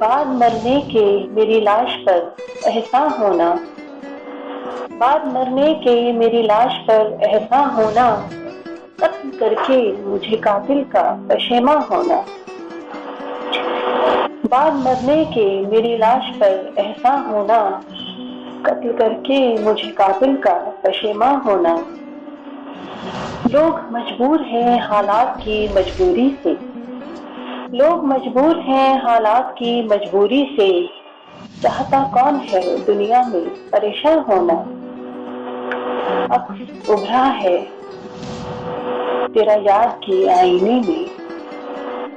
बाद मरने के मेरी लाश पर एहसान होना, बाद मरने के मेरी लाश पर एहसान होना, कत्ल करके मुझे कातिल का पशेमा होना। बाद मरने के मेरी लाश पर एहसान होना, कत्ल करके मुझे कातिल का पशेमा होना। लोग मजबूर हैं हालात की मजबूरी से, लोग मजबूर हैं हालात की मजबूरी से। चाहता कौन है दुनिया में परेशान होना। अक्स उभरा है तेरा याद के आईने में,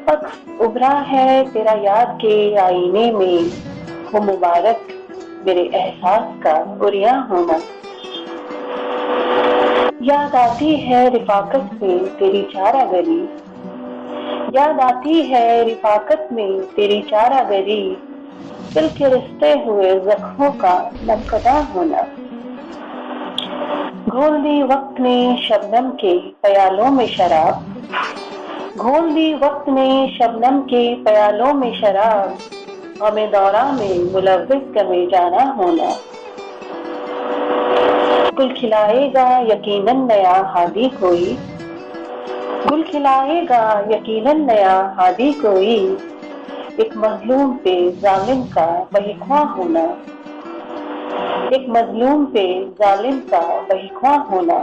अक्स उभरा है तेरा याद के आईने में। हो मुबारक मेरे एहसास का उरिया होना। याद आती है रिफाकत में तेरी चारागरी, याद आती है रिफाकत में तेरी चारागरी। दिल के रिश्ते हुए जख्मों का नमकदा होना। घोल दी वक्त ने शबनम के प्यालों में शराब, घोल दी वक्त ने शबनम के प्यालों में शराब। हमें दौरा में मुलव्विस गमे जाना होना। गुल खिलाएगा यकीनन नया हादी कोई, गुल खिलाएगा यकीनन नया हादी कोई। एक मजलूम पे जालिम का बहिख्वाह होना, एक मजलूम पे जालिम का बहिख्वाह होना।